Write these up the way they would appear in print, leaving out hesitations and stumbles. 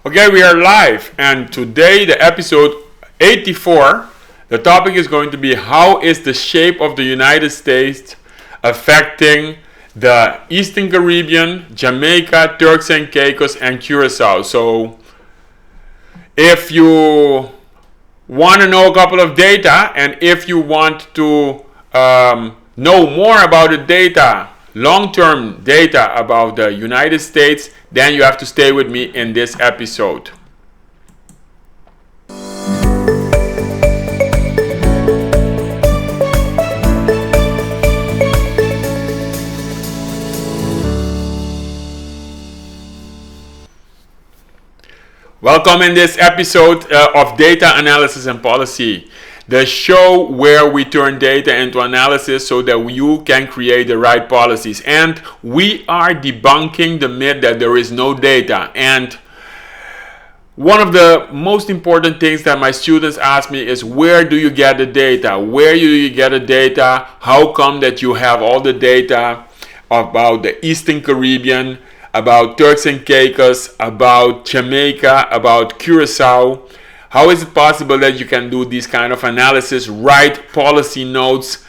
Okay, we are live, and today, the episode 84, the topic is going to be how is the shape of the United States affecting the Eastern Caribbean, Jamaica, Turks and Caicos, and Curacao. So, if you want to know a couple of data, and if you want to know more about the data, long-term data about the United States, then you have to stay with me in this episode. Welcome in this episode of Data Analysis and Policy, the show where we turn data into analysis so that you can create the right policies. And we are debunking the myth that there is no data. And one of the most important things that my students ask me is, where do you get the data? Where do you get the data? How come that you have all the data about the Eastern Caribbean, about Turks and Caicos, about Jamaica, about Curacao? How is it possible that you can do this kind of analysis, write policy notes?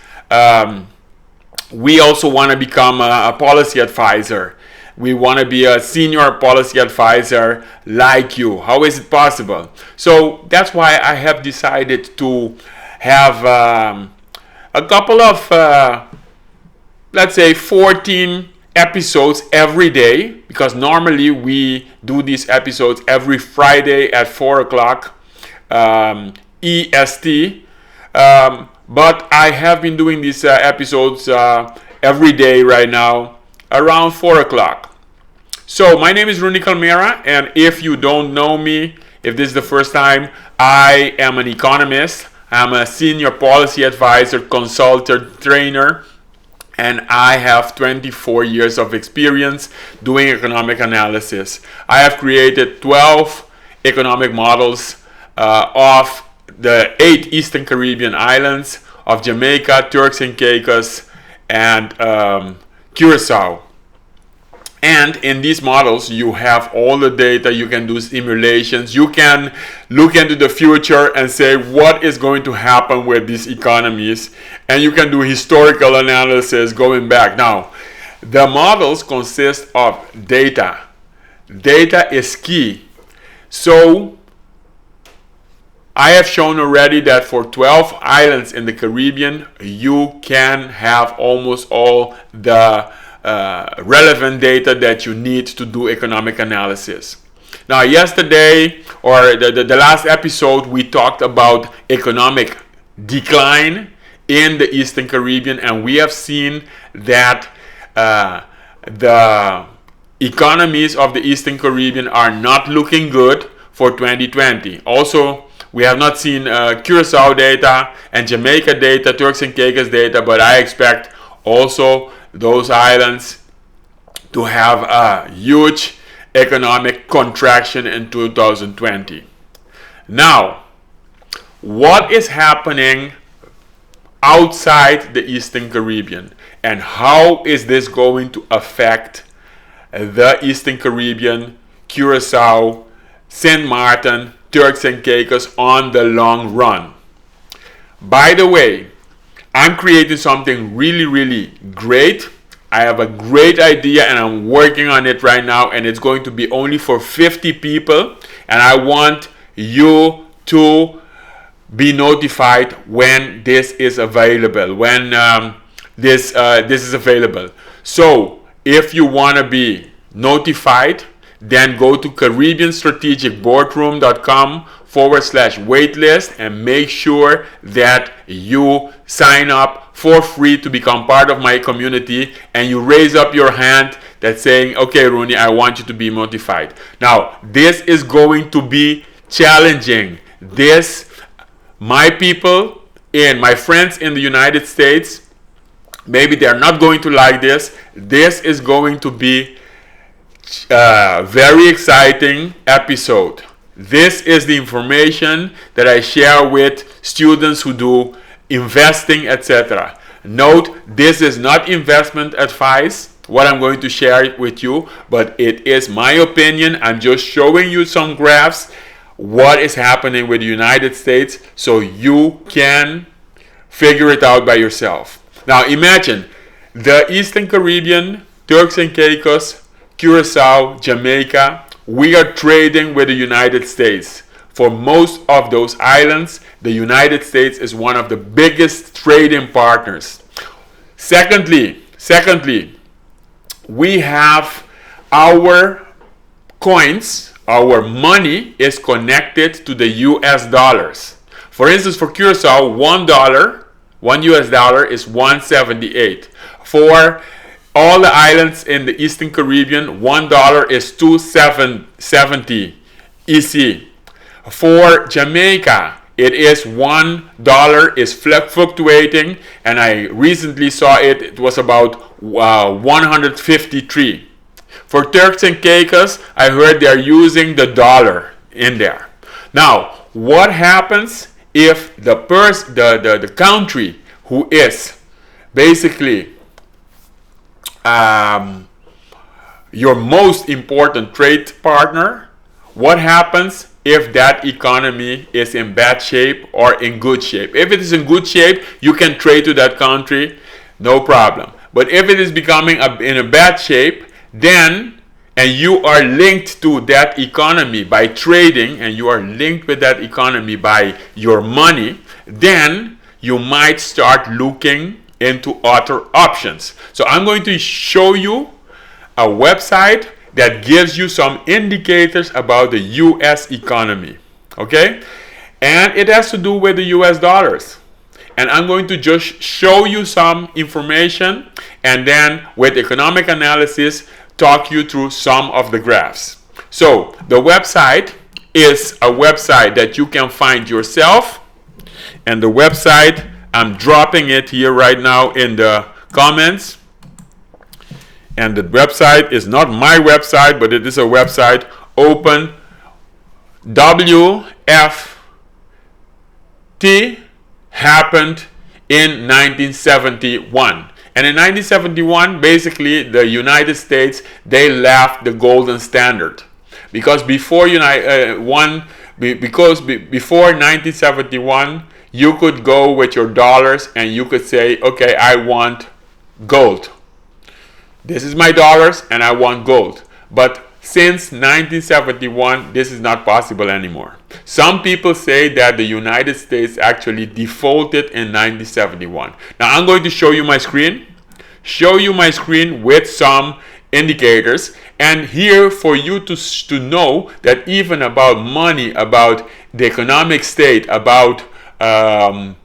We also want to become a policy advisor. We want to be a senior policy advisor like you. How is it possible? So that's why I have decided to have a couple of, let's say, 14 episodes every day, because normally we do these episodes every Friday at 4 o'clock EST, but I have been doing these episodes every day right now around 4 o'clock. So my name is Rooney Calmera, and if you don't know me, if this is the first time, I am an economist. I'm a senior policy advisor, consultant, trainer, and I have 24 years of experience doing economic analysis. I have created 12 economic models of the 8 Eastern Caribbean islands of Jamaica, Turks and Caicos, and Curacao. And in these models, you have all the data. You can do simulations. You can look into the future and say what is going to happen with these economies. And you can do historical analysis going back. Now, the models consist of data. Data is key. So, I have shown already that for 12 islands in the Caribbean, you can have almost all the relevant data that you need to do economic analysis. Now, yesterday, or the last episode, we talked about economic decline in the Eastern Caribbean, and we have seen that the economies of the Eastern Caribbean are not looking good for 2020. Also, we have not seen Curacao data and Jamaica data, Turks and Caicos data, but I expect also those islands to have a huge economic contraction in 2020. Now, what is happening outside the Eastern Caribbean, and how is this going to affect the Eastern Caribbean, Curacao, Saint Martin, Turks and Caicos on the long run? By the way, I'm creating something really, really great. I have a great idea and I'm working on it right now, and it's going to be only for 50 people, and I want you to be notified when this is available, when this is available. So if you want to be notified, then go to CaribbeanStrategicBoardroom.com/waitlist and make sure that you sign up for free to become part of my community, and you raise up your hand that's saying, okay, Rooney, I want you to be notified. Now, this is going to be challenging. My people and my friends in the United States, maybe they're not going to like this. This is going to be very exciting episode. This is the information that I share with students who do investing, etc. Note, this is not investment advice. what I'm going to share with you, but it is my opinion. I'm just showing you some graphs, what is happening with the United States, so you can figure it out by yourself. Now imagine the Eastern Caribbean, Turks and Caicos, Curacao, Jamaica, we are trading with the United States. For most of those islands, the United States is one of the biggest trading partners. Secondly, we have our coins, our money is connected to the US dollars. For instance, for Curacao, $1, $1 is 178. For all the islands in the Eastern Caribbean, $1 is 270 EC. For Jamaica, it is $1 is fluctuating, and I recently saw it was about 153. For Turks and Caicos, I heard they are using the dollar in there. Now, what happens if the country who is basically your most important trade partner, what happens if that economy is in bad shape or in good shape? If it is in good shape, you can trade to that country, no problem. But if it is becoming in a bad shape, then, and you are linked to that economy by trading, and you are linked with that economy by your money, then you might start looking into other options. So I'm going to show you a website that gives you some indicators about the US economy, okay? And it has to do with the US dollars. And I'm going to just show you some information, and then with economic analysis, talk you through some of the graphs. So the website is a website that you can find yourself, and the website, I'm dropping it here right now in the comments. And the website is not my website, but it is a website, Open WFT happened in 1971. And in 1971, basically, the United States, they left the golden standard. Because before before 1971, you could go with your dollars and you could say, okay, I want gold. This is my dollars and I want gold. But since 1971, this is not possible anymore. Some people say that the United States actually defaulted in 1971. Now I'm going to show you my screen. With some indicators. And here for you to know that even about money, about the economic state, about the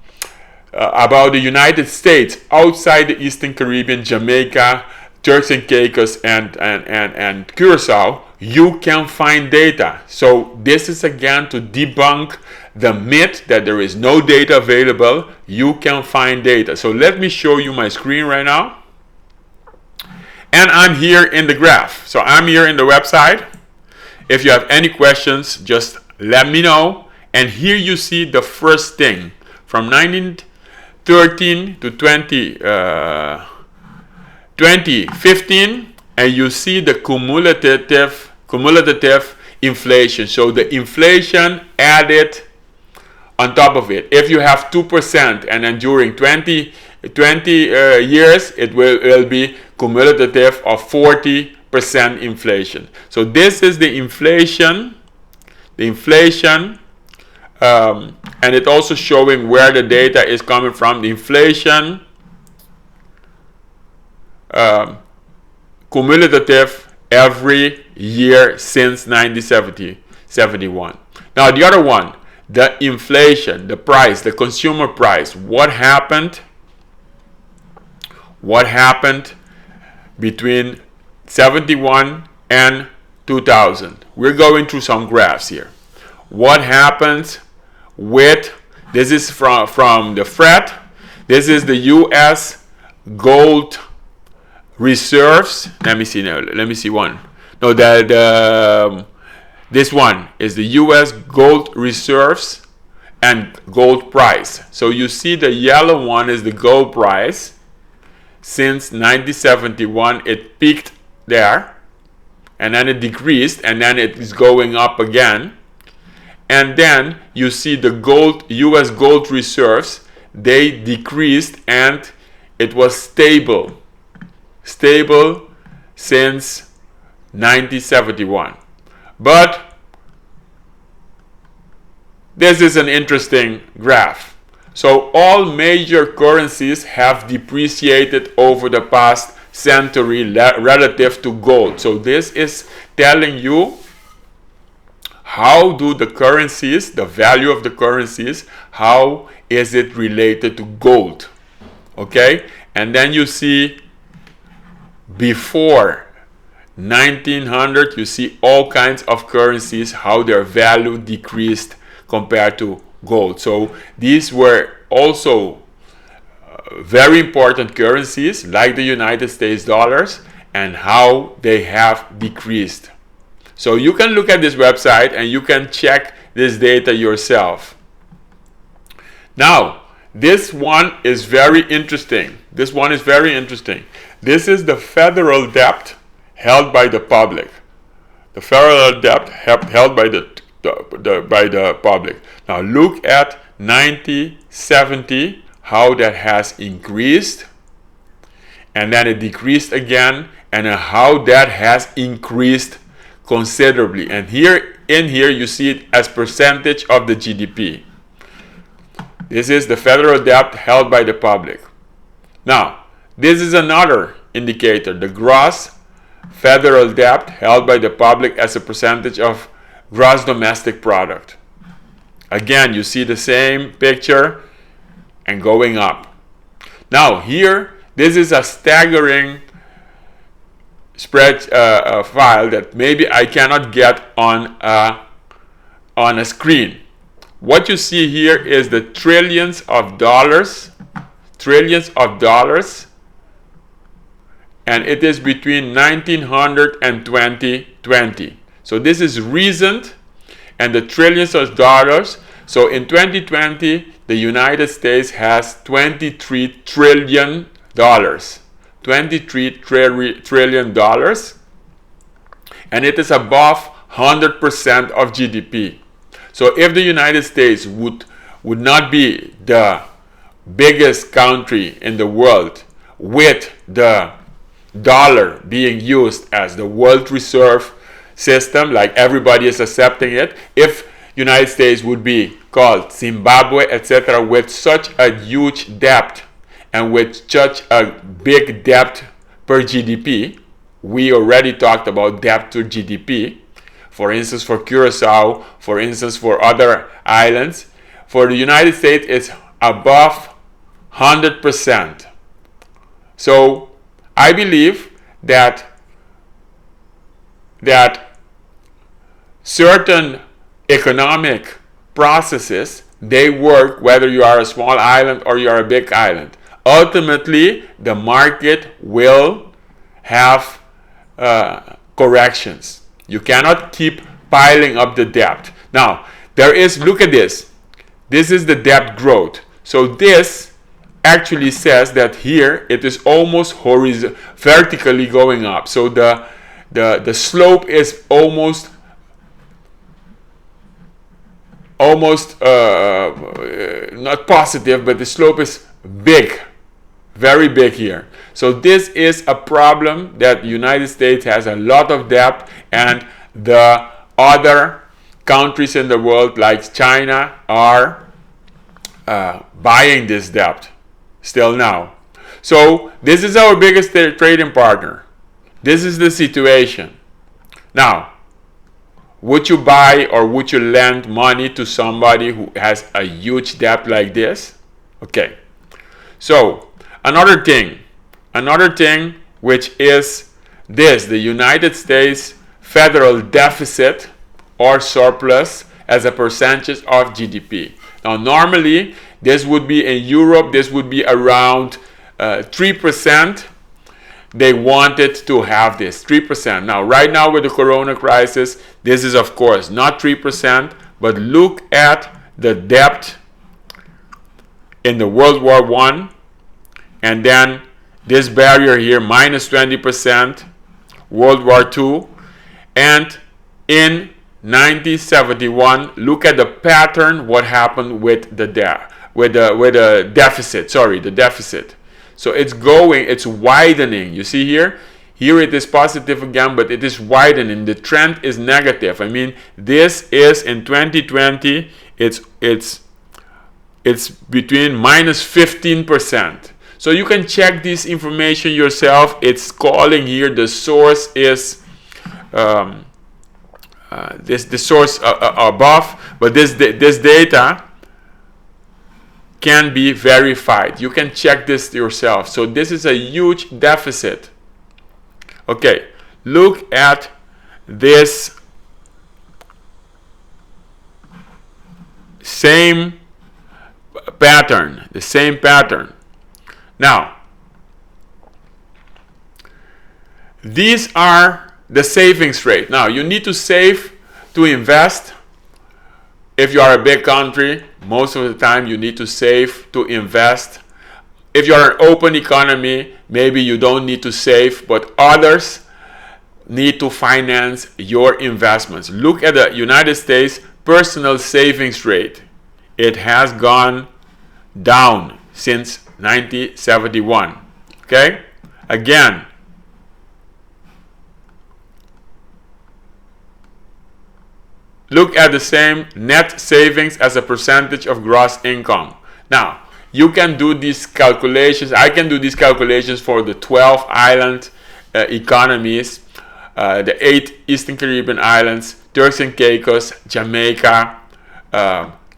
United States outside the Eastern Caribbean, Jamaica, Turks and Caicos, and Curacao, you can find data. So this is again to debunk the myth that there is no data available. You can find data. So let me show you my screen right now. And I'm here in the graph. So I'm here in the website. If you have any questions, just let me know. And here you see the first thing from 1913 to 2015, and you see the cumulative inflation. So the inflation added on top of it. If you have 2%, and then during 20 years, it will be cumulative of 40% inflation. So this is the inflation, and it also showing where the data is coming from. The inflation cumulative every year since 1971. Now the other one, the inflation, the price, the consumer price. What happened between 71 and 2000? We're going through some graphs here. What happens with, this is from the FRET. This is the US gold reserves. Let me see now. Let me see one. No, this one is the US gold reserves and gold price. So you see the yellow one is the gold price. since 1971. It peaked there, and then it decreased, and then it is going up again. And then you see the US gold reserves, they decreased, and it was stable since 1971. But this is an interesting graph. So all major currencies have depreciated over the past century relative to gold. So this is telling you how do the currencies, the value of the currencies, how is it related to gold? Okay? And then you see before 1900, you see all kinds of currencies, how their value decreased compared to gold. So these were also very important currencies like the United States dollars, and how they have decreased. So you can look at this website and you can check this data yourself. Now, this one is very interesting. This is the federal debt held by the public. The federal debt held by the public. Now look at 1970, how that has increased, and then it decreased again, and how that has increased considerably. And here you see it as percentage of the GDP. This is the federal debt held by the public. Now, this is another indicator, the gross federal debt held by the public as a percentage of gross domestic product. Again, you see the same picture and going up. Now here, this is a staggering spread file that maybe I cannot get on a screen. What you see here is the trillions of dollars, and it is between 1900 and 2020. So this is recent, and the trillions of dollars. So in 2020, the United States has $23 trillion. $23 trillion, and it is above 100% of GDP. So if the United States would not be the biggest country in the world, with the dollar being used as the world reserve system, like everybody is accepting it, if United States would be called Zimbabwe, etc., with such a huge debt and with such a big debt per GDP, we already talked about debt to GDP, for instance for Curacao, for instance for other islands. For the United States, it's above 100%. So I believe that certain economic processes, they work whether you are a small island or you are a big island. Ultimately, the market will have corrections. You cannot keep piling up the debt. Now, look at this. This is the debt growth. So this actually says that here it is almost vertically going up. So the slope is almost not positive, but the slope is big, very big here. So this is a problem that the United States has a lot of debt, and the other countries in the world like China are buying this debt still now. So this is our biggest trading partner. This is the situation. Now, would you buy or would you lend money to somebody who has a huge debt like this? Okay. So another thing which is this, the United States federal deficit or surplus as a percentage of GDP. Now normally this would be in Europe, this would be around 3%. They wanted to have this 3%. Now right now with the corona crisis, this is of course not 3%, but look at the debt in the World War I, and then this barrier here, minus 20%, World War II. And in 1971, look at the pattern, what happened with the deficit. Sorry, the deficit. So it's widening. You see here? Here it is positive again, but it is widening. The trend is negative. I mean, this is in 2020, it's between minus 15%. So you can check this information yourself. It's calling here. The source is the source above, but this data can be verified. You can check this yourself. So this is a huge deficit. Okay, look at this same pattern, the same pattern. Now, these are the savings rate. Now, you need to save to invest. If you are a big country, most of the time you need to save to invest. If you are an open economy, maybe you don't need to save, but others need to finance your investments. Look at the United States personal savings rate. It has gone down since 1971. Okay? Again, look at the same net savings as a percentage of gross income. Now, you can do these calculations. I can do these calculations for the 12 island economies, the 8 Eastern Caribbean islands, Turks and Caicos, Jamaica,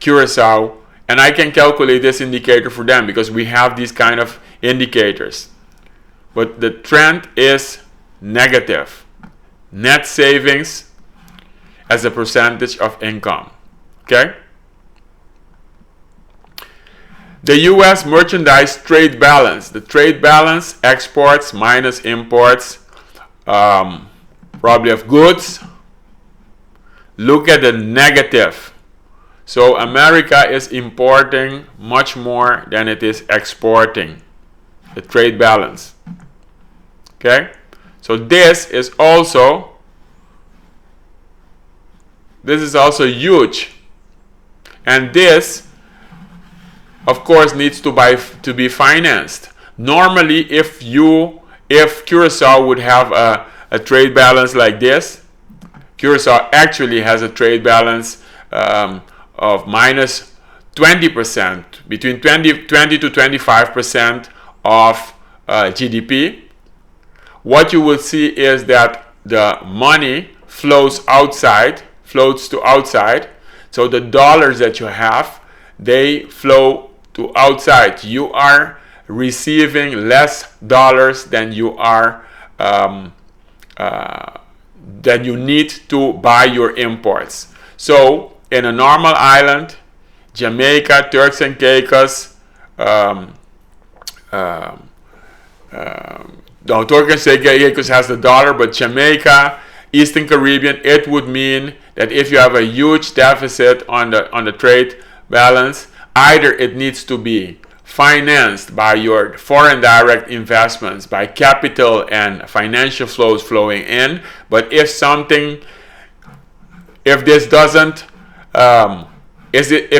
Curacao, and I can calculate this indicator for them because we have these kind of indicators. But the trend is negative. Net savings as a percentage of income. Okay? The U.S. merchandise trade balance. The trade balance, exports minus imports, probably of goods. Look at the negative. So America is importing much more than it is exporting. The trade balance. Okay? So this is also huge. And this, of course, needs to be financed. Normally, if Curacao would have a trade balance like this, Curacao actually has a trade balance of minus 20%, between 20 to 25% of GDP. What you will see is that the money floats to outside. So the dollars that you have, they flow to outside. You are receiving less dollars than you are than you need to buy your imports. So in a normal island, Jamaica, Turks and Caicos, Turks and Caicos has the dollar, but Jamaica, Eastern Caribbean, it would mean that if you have a huge deficit on the trade balance, either it needs to be financed by your foreign direct investments, by capital and financial flows flowing in. But if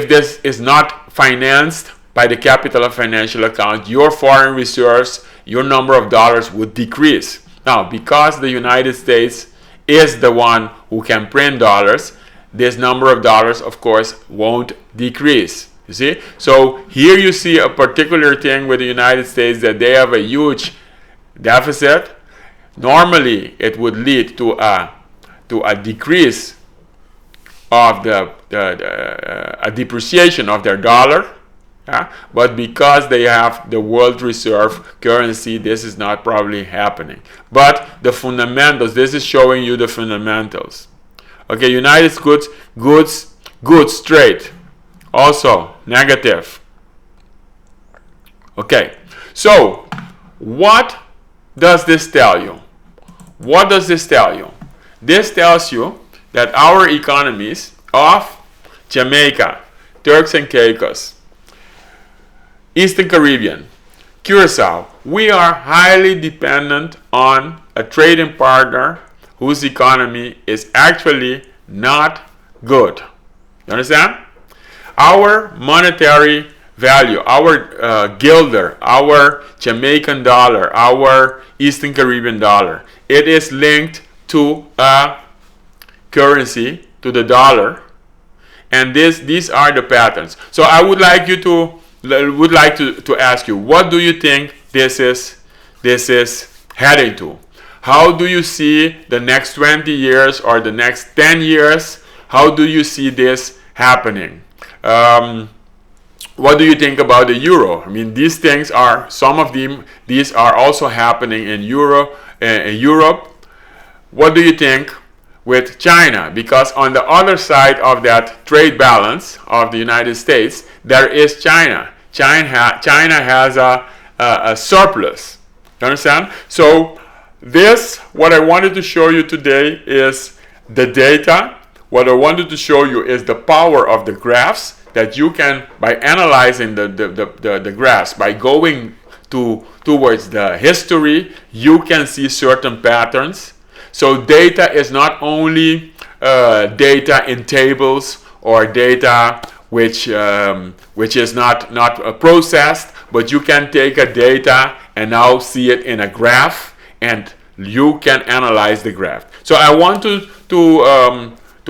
this is not financed by the capital and financial account, your foreign reserves, your number of dollars would decrease. Now, because the United States is the one who can print dollars, this number of dollars, of course, won't decrease. You see? So here you see a particular thing with the United States, that they have a huge deficit. Normally, it would lead to a decrease of a depreciation of their dollar. But because they have the world reserve currency, this is not probably happening. But the fundamentals, this is showing you the fundamentals. Okay, United States goods trade, also negative. Okay, so what does this tell you? What does this tell you? This tells you that our economies of Jamaica, Turks and Caicos, Eastern Caribbean, Curacao. We are highly dependent on a trading partner whose economy is actually not good. You understand? Our monetary value, our guilder, our Jamaican dollar, our Eastern Caribbean dollar, it is linked to a currency, to the dollar, and these are the patterns. So I would like to ask you, what do you think this is heading to? How do you see the next 20 years or the next 10 years? How do you see this happening? What do you think about the euro? I mean, these things are, some of them, these are also happening in Europe. What do you think with China? Because on the other side of that trade balance of the United States, there is China. China has a surplus. You understand? So what I wanted to show you today is the data. What I wanted to show you is the power of the graphs, that you can, by analyzing the graphs, by going towards the history, you can see certain patterns. So data is not only data in tables or data which is not processed, but you can take a data and now see it in a graph, and you can analyze the graph. So I want to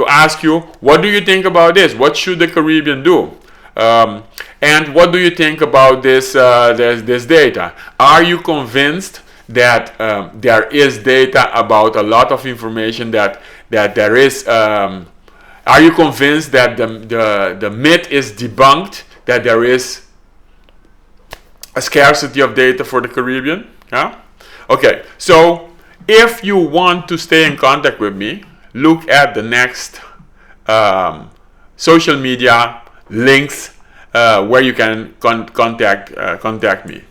ask you, what do you think about this? What should the Caribbean do? And what do you think about this data? Are you convinced that there is data about a lot of information that there is? Are you convinced that the myth is debunked, that there is a scarcity of data for the Caribbean? Yeah? Okay, so if you want to stay in contact with me, look at the next social media links where you can contact me.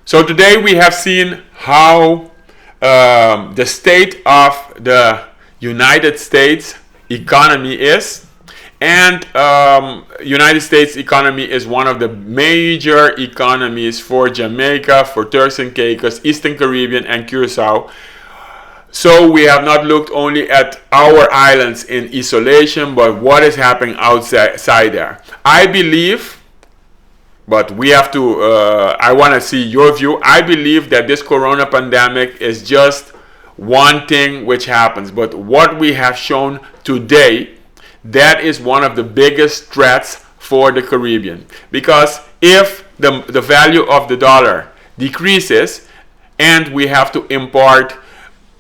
So today we have seen how the state of the United States economy is. And United States economy is one of the major economies for Jamaica, for Turks and Caicos, Eastern Caribbean, and Curacao. So we have not looked only at our islands in isolation, but what is happening outside there. I believe, but we have to, I want to see your view. I believe that this corona pandemic is just one thing which happens. But what we have shown today, that is one of the biggest threats for the Caribbean. Because if the value of the dollar decreases and we have to import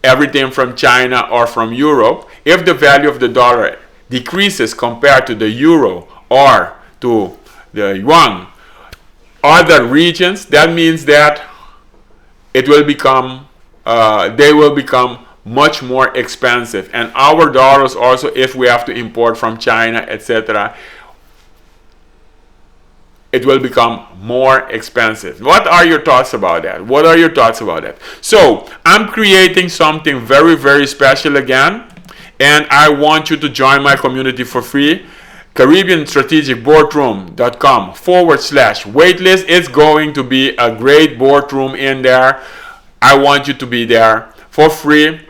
everything from China or from Europe, if the value of the dollar decreases compared to the euro or to the yuan, other regions, that means that it will become, they will become much more expensive, and our dollars also, if we have to import from China, etc., it will become more expensive. What are your thoughts about that? What are your thoughts about that? So I'm creating something very, very special again, and I want you to join my community for free. CaribbeanStrategicBoardroom.com/waitlist. It's going to be a great boardroom in there. I want you to be there for free,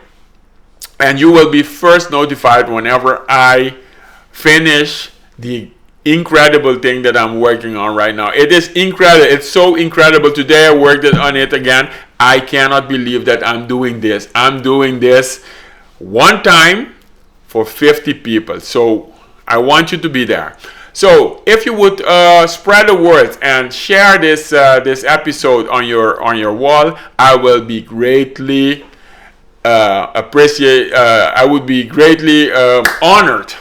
and you will be first notified whenever I finish the incredible thing that I'm working on right now. It is incredible. It's so incredible. Today I worked on it again. I cannot believe that I'm doing this. I'm doing this one time for 50 people. So I want you to be there. So if you would spread the word and share this episode on your wall, I will be greatly I would be greatly honored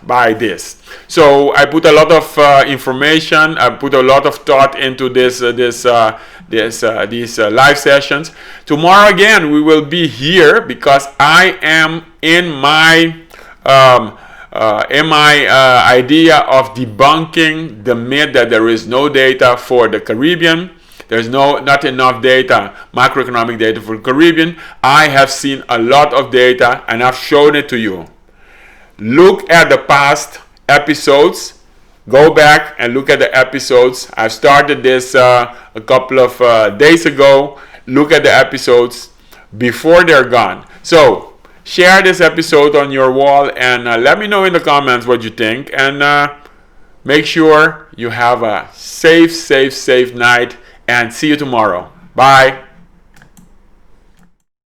by this. So I put a lot of information. I put a lot of thought into these live sessions. Tomorrow again we will be here because I am in my idea of debunking the myth that there is no data for the Caribbean. there's not enough data, macroeconomic data for the Caribbean. I have seen a lot of data and I've shown it to you. Look at the past episodes. Go back and look at the episodes. I started this a couple of days ago. Look at the episodes before they're gone. So share this episode on your wall and let me know in the comments what you think. And make sure you have a safe night and see you tomorrow. Bye.